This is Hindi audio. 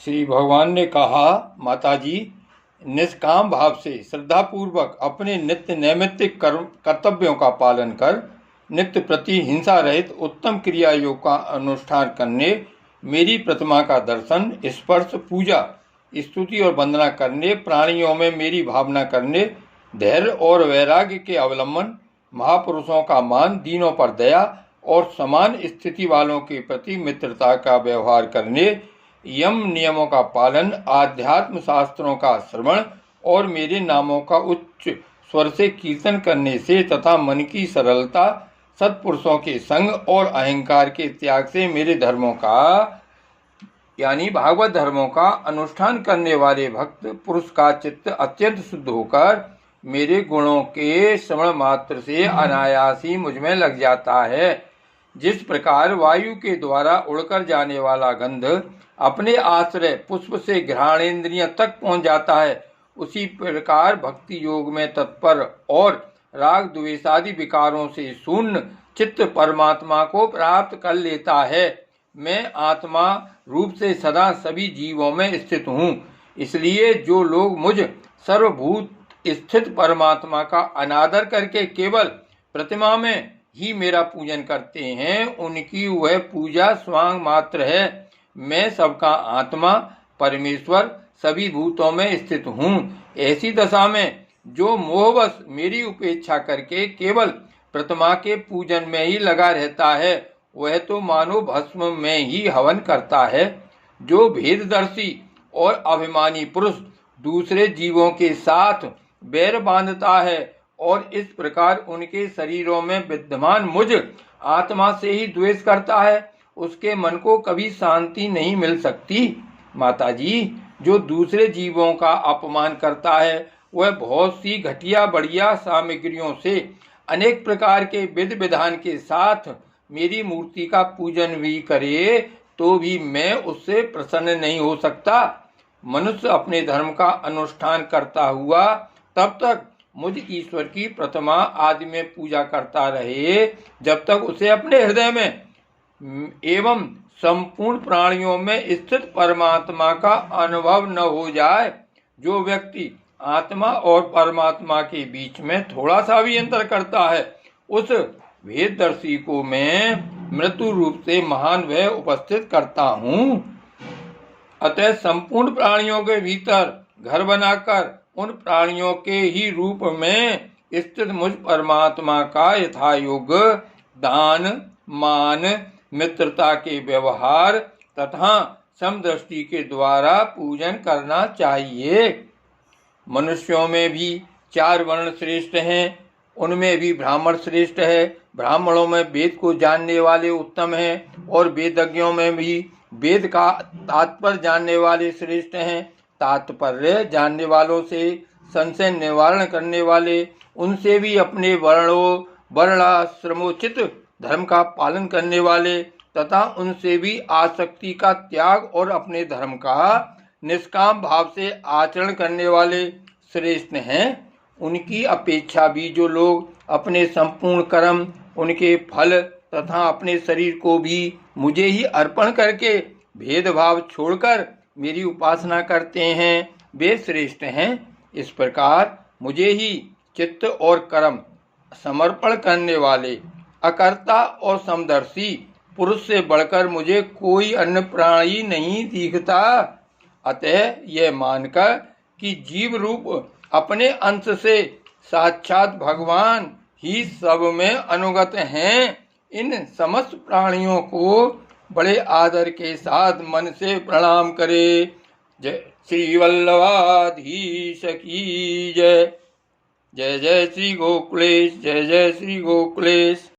श्री भगवान ने कहा, माताजी, निष्काम भाव से श्रद्धापूर्वक अपने नित्य नैमित्तिक कर्तव्यों का पालन कर नित्य प्रति हिंसा रहित उत्तम क्रिया योग का अनुष्ठान करने, मेरी प्रतिमा का दर्शन, स्पर्श, पूजा, स्तुति और वंदना करने, प्राणियों में मेरी भावना करने, धैर्य और वैराग्य के अवलंबन, महापुरुषों का मान, दीनों पर दया और समान स्थिति वालों के प्रति मित्रता का व्यवहार करने, यम नियमों का पालन, आध्यात्म शास्त्रों का श्रवण और मेरे नामों का उच्च स्वर से कीर्तन करने से तथा मन की सरलता, सत्पुरुषों के संग और अहंकार के त्याग से मेरे धर्मों का यानी भागवत धर्मों का अनुष्ठान करने वाले भक्त पुरुष का चित्त अत्यंत शुद्ध होकर मेरे गुणों के श्रवण मात्र से अनायास ही मुझ में लग जाता है। जिस प्रकार वायु के द्वारा उड़कर जाने वाला गंध अपने आश्रय पुष्प से घ्राणेन्द्रिय तक पहुंच जाता है, उसी प्रकार भक्ति योग में तत्पर और राग द्वेषादि विकारों से शून्य चित्त परमात्मा को प्राप्त कर लेता है। मैं आत्मा रूप से सदा सभी जीवों में स्थित हूँ। इसलिए जो लोग मुझ सर्वभूत स्थित परमात्मा का अनादर करके केवल प्रतिमा में ही मेरा पूजन करते हैं, उनकी वह पूजा स्वांग मात्र है। मैं सबका आत्मा परमेश्वर सभी भूतों में स्थित हूँ। ऐसी दशा में जो मोहवश मेरी उपेक्षा करके केवल प्रतिमा के पूजन में ही लगा रहता है, वह तो मानो भस्म में ही हवन करता है। जो भेददर्शी और अभिमानी पुरुष दूसरे जीवों के साथ बैर बांधता है और इस प्रकार उनके शरीरों में विद्यमान मुझ आत्मा से ही द्वेष करता है, उसके मन को कभी शांति नहीं मिल सकती। माताजी, जो दूसरे जीवों का अपमान करता है, वह बहुत सी घटिया बढ़िया सामग्रियों से अनेक प्रकार के विधि विधान के साथ मेरी मूर्ति का पूजन भी करे तो भी मैं उससे प्रसन्न नहीं हो सकता। मनुष्य अपने धर्म का अनुष्ठान करता हुआ तब तक मुझ ईश्वर की प्रतिमा आदि में पूजा करता रहे, जब तक उसे अपने हृदय में एवं संपूर्ण प्राणियों में स्थित परमात्मा का अनुभव न हो जाए। जो व्यक्ति आत्मा और परमात्मा के बीच में थोड़ा सा भी अंतर करता है, उस भेददर्शी को मैं मृत्यु रूप से महान भय उपस्थित करता हूँ। अतः संपूर्ण प्राणियों के भीतर घर बनाकर उन प्राणियों के ही रूप में स्थित मुझ परमात्मा का यथायोग दान, मान, मित्रता के व्यवहार तथा समदृष्टि के द्वारा पूजन करना चाहिए। मनुष्यों में भी 4 वर्ण श्रेष्ठ हैं, उनमें भी ब्राह्मण श्रेष्ठ है। ब्राह्मणों में वेद को जानने वाले उत्तम हैं और वेदज्ञों में भी वेद का तात्पर्य जानने वाले श्रेष्ठ हैं। तात्पर्य जानने वालों से संशय निवारण करने वाले, उनसे भी अपने वर्णाश्रमोचित धर्म का पालन करने वाले तथा उनसे भी आसक्ति का त्याग और अपने धर्म का निष्काम भाव से आचरण करने वाले श्रेष्ठ हैं। उनकी अपेक्षा भी जो लोग अपने संपूर्ण कर्म, उनके फल तथा अपने शरीर को भी मुझे ही अर्पण करके भेदभाव छोड़कर मेरी उपासना करते हैं, वे श्रेष्ठ हैं। इस प्रकार मुझे ही चित्त और कर्म समर्पण करने वाले अकर्ता और समदर्शी पुरुष से बढ़कर मुझे कोई अन्य प्राणी नहीं दिखता। अतः यह मानकर कि जीव रूप अपने अंश से साक्षात भगवान ही सब में अनुगत हैं, इन समस्त प्राणियों को बड़े आदर के साथ मन से प्रणाम करे। जय श्री वल्लभाधीश की जय। जय जय श्री गोकुलेश, जय जय श्री गोकुलेश।